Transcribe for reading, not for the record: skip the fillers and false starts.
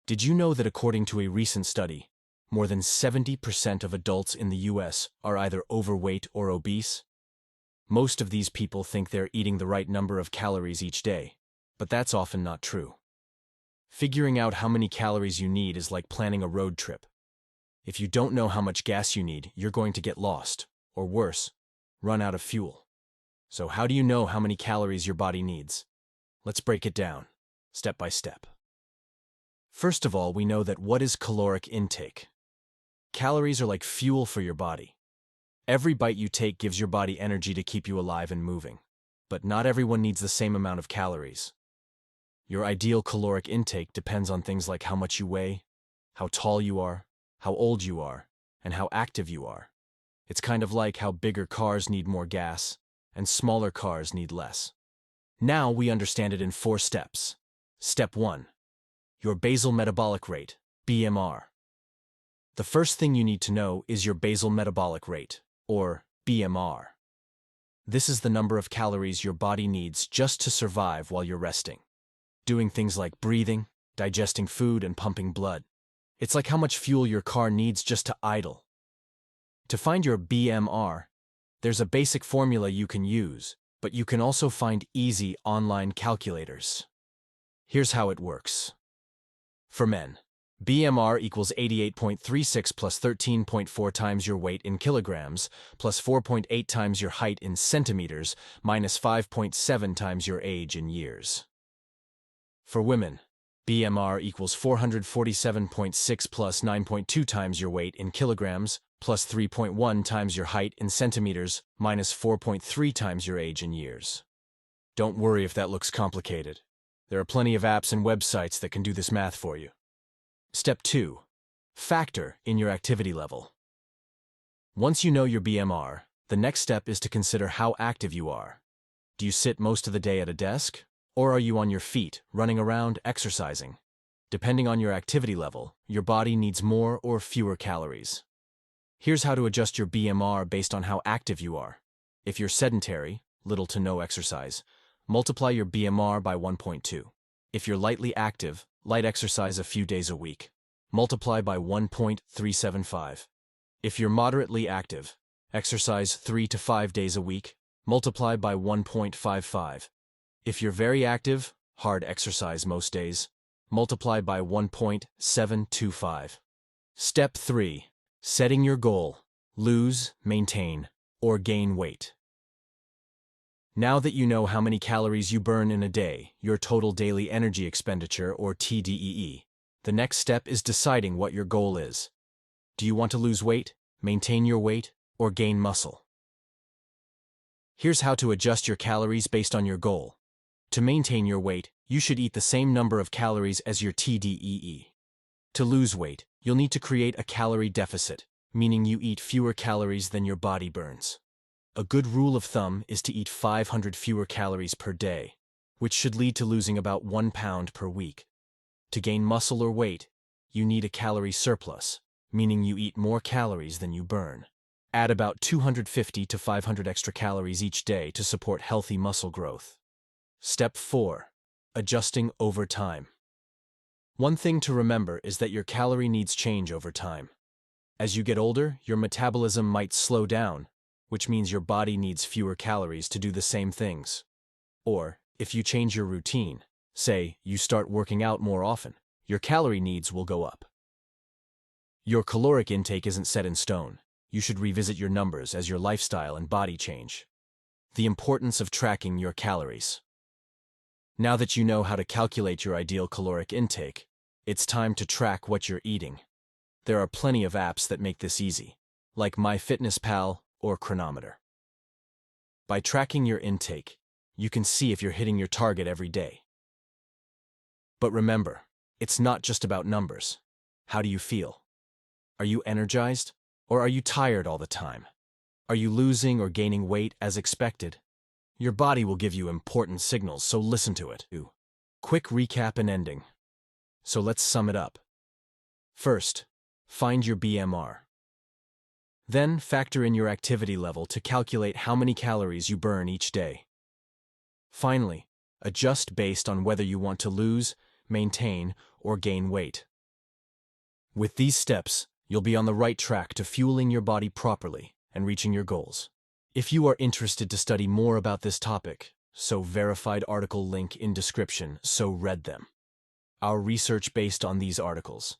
Did you know that according to a recent study, more than 70% of adults in the US are either overweight or obese? Most of these people think they're eating the right number of calories each day, but that's often not true. Figuring out how many calories you need is like planning a road trip. If you don't know how much gas you need, you're going to get lost, or worse, run out of fuel. So how do you know how many calories your body needs? Let's break it down, step by step. First of all, we know that what is caloric intake? Calories are like fuel for your body. Every bite you take gives your body energy to keep you alive and moving. But not everyone needs the same amount of calories. Your ideal caloric intake depends on things like how much you weigh, how tall you are, how old you are, and how active you are. It's kind of like how bigger cars need more gas, and smaller cars need less. Now we understand it in 4 steps. Step 1. Your basal metabolic rate, BMR. The first thing you need to know is your basal metabolic rate, or BMR. This is the number of calories your body needs just to survive while you're resting, doing things like breathing, digesting food, and pumping blood. It's like how much fuel your car needs just to idle. To find your BMR, there's a basic formula you can use, but you can also find easy online calculators. Here's how it works. For men, BMR equals 88.36 plus 13.4 times your weight in kilograms, plus 4.8 times your height in centimeters, minus 5.7 times your age in years. For women, BMR equals 447.6 plus 9.2 times your weight in kilograms, plus 3.1 times your height in centimeters, minus 4.3 times your age in years. Don't worry if that looks complicated. There are plenty of apps and websites that can do this math for you. Step 2. Factor in your activity level. Once you know your BMR, the next step is to consider how active you are. Do you sit most of the day at a desk? Or are you on your feet, running around, exercising? Depending on your activity level, your body needs more or fewer calories. Here's how to adjust your BMR based on how active you are. If you're sedentary, little to no exercise, multiply your BMR by 1.2. If you're lightly active, light exercise a few days a week, multiply by 1.375. If you're moderately active, exercise 3 to 5 days a week, multiply by 1.55. If you're very active, hard exercise most days, multiply by 1.725. Step 3. Setting your goal: lose, maintain, or gain weight. Now that you know how many calories you burn in a day, your total daily energy expenditure, or TDEE, the next step is deciding what your goal is. Do you want to lose weight, maintain your weight, or gain muscle? Here's how to adjust your calories based on your goal. To maintain your weight, you should eat the same number of calories as your TDEE. To lose weight, you'll need to create a calorie deficit, meaning you eat fewer calories than your body burns. A good rule of thumb is to eat 500 fewer calories per day, which should lead to losing about 1 pound per week. To gain muscle or weight, you need a calorie surplus, meaning you eat more calories than you burn. Add about 250 to 500 extra calories each day to support healthy muscle growth. Step 4. Adjusting over time. One thing to remember is that your calorie needs change over time. As you get older, your metabolism might slow down, which means your body needs fewer calories to do the same things. Or, if you change your routine, say you start working out more often, your calorie needs will go up. Your caloric intake isn't set in stone. You should revisit your numbers as your lifestyle and body change. The importance of tracking your calories. Now that you know how to calculate your ideal caloric intake, it's time to track what you're eating. There are plenty of apps that make this easy, like MyFitnessPal or Chronometer. By tracking your intake, you can see if you're hitting your target every day. But remember, it's not just about numbers. How do you feel? Are you energized, or are you tired all the time? Are you losing or gaining weight as expected? Your body will give you important signals, so listen to it. Quick recap and ending. So let's sum it up. First, find your BMR. Then factor in your activity level to calculate how many calories you burn each day. Finally, adjust based on whether you want to lose, maintain, or gain weight. With these steps, you'll be on the right track to fueling your body properly and reaching your goals. If you are interested to study more about this topic, so verified article link in description, so read them. Our research based on these articles.